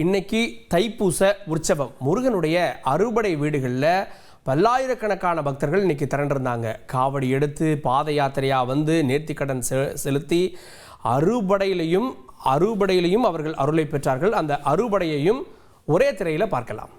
இன்னைக்கு தைப்பூச உற்சவம். முருகனுடைய அறுபடை வீடுகளில் பல்லாயிரக்கணக்கான பக்தர்கள் இன்னைக்கு திரண்டிருந்தாங்க. காவடி எடுத்து பாத யாத்திரையாக வந்து நேர்த்திக்கடன் செலுத்தி அறுபடையிலையும் அவர்கள் அருளை பெற்றார்கள். அந்த அறுபடையையும் ஒரே திரையில் பார்க்கலாம்.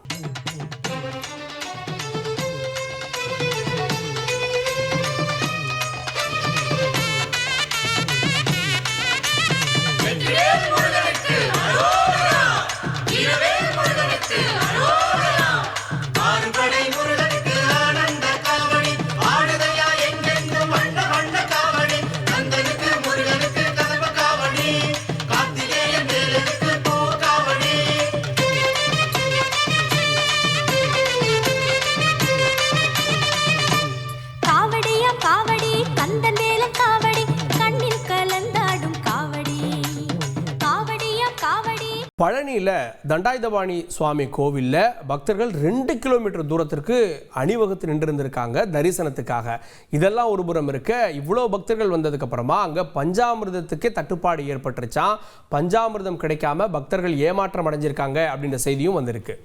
பழனியில் தண்டாயுதபாணி சுவாமி கோவிலில் பக்தர்கள் 2 கிலோமீட்டர் தூரத்திற்கு அணிவகுத்து நின்றிருந்திருக்காங்க தரிசனத்துக்காக. இதெல்லாம் ஒரு புறம் இருக்க, இவ்வளோ பக்தர்கள் வந்ததுக்கப்புறமா அங்கே பஞ்சாமிர்தத்துக்கே தட்டுப்பாடு ஏற்பட்டுருச்சான். பஞ்சாமிர்தம் கிடைக்காம பக்தர்கள் ஏமாற்றம் அடைஞ்சிருக்காங்க அப்படின்ற செய்தியும் வந்திருக்கு.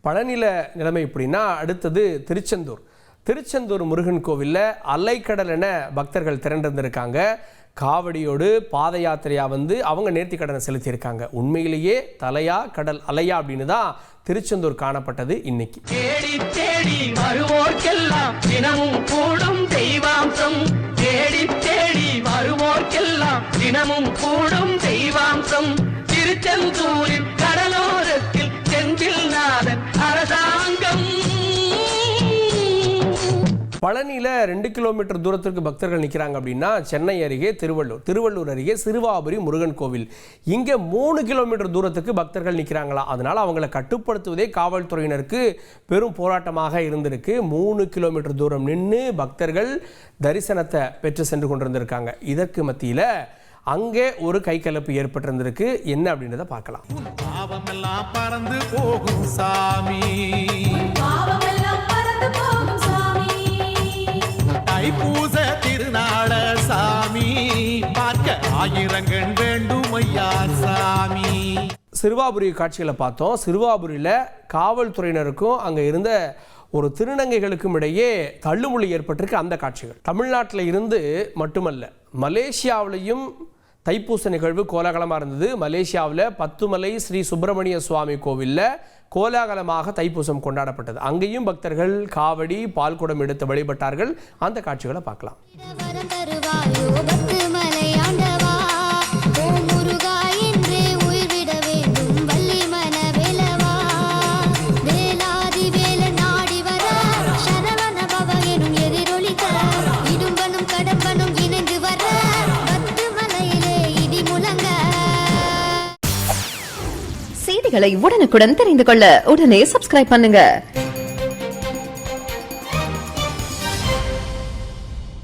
பழனில நிலைமை இப்படின்னா அடுத்தது திருச்செந்தூர் முருகன் கோவிலில் அலைக்கடல் என பக்தர்கள் திரண்டிருந்திருக்காங்க. காவடியோடு பாத யாத்திரையா வந்து அவங்க நேர்த்திக்கடனை செலுத்தியிருக்காங்க. உண்மையிலேயே தலையா கடல் அலையா அப்படின்னு தான் திருச்செந்தூர் காணப்பட்டது. இன்னைக்கு தேடி தேடி வருவோர்க்கெல்லாம் தினமும் கூடும் தெய்வாம்சம், தேடி தேடி வருவோர்க்கெல்லாம் தினமும் கூடும் தெய்வாம்சம், திருச்செந்தூரின் கடலோரத்தில் செந்தில் நாதன் அரசாங்கம். பழனியில் 2 கிலோமீட்டர் தூரத்திற்கு பக்தர்கள் நிற்கிறாங்க அப்படின்னா சென்னை அருகே திருவள்ளூர் அருகே சிறுவாபுரி முருகன் கோவில், இங்கே 3 கிலோமீட்டர் தூரத்துக்கு பக்தர்கள் நிற்கிறாங்களாம். அதனால் அவங்களை கட்டுப்படுத்துவதே காவல்துறையினருக்கு பெரும் போராட்டமாக இருந்திருக்கு. 3 கிலோமீட்டர் தூரம் நின்று பக்தர்கள் தரிசனத்தை பெற்று சென்று கொண்டிருந்திருக்காங்க. இதற்கு மத்தியில் அங்கே ஒரு கைகலப்பு ஏற்பட்டிருந்திருக்கு. என்ன அப்படின்றத பார்க்கலாம். பாவமெல்லாம் பறந்து போகும் சாமி, தைப்பூச திருநாள சாமி, பார்க்க ஆயிரங்கள் வேண்டும் ஐயா சாமி. சிறுவாபுரி காட்சிகளை பார்த்தோம். சிறுவாபுரியில் காவல்துறையினருக்கும் அங்கே இருந்த ஒரு திருநங்கைகளுக்கும் இடையே தள்ளுமுள்ளி ஏற்பட்டிருக்கு. அந்த காட்சிகள் தமிழ்நாட்டில் இருந்து மட்டுமல்ல, மலேசியாவிலையும் தைப்பூச நிகழ்வு கோலாகலமாக இருந்தது. மலேசியாவில் பத்துமலை ஸ்ரீ சுப்பிரமணிய சுவாமி கோவிலில் கோலாகலமாக தைப்பூசம் கொண்டாடப்பட்டது. அங்கேயும் பக்தர்கள் காவடி பால்குடம் எடுத்து வழிபட்டார்கள். அந்த காட்சிகளை பார்க்கலாம். செய்திகளை உடனுக்குடன் தெரிந்து கொள்ள உடனே சப்ஸ்கிரைப் பண்ணுங்க.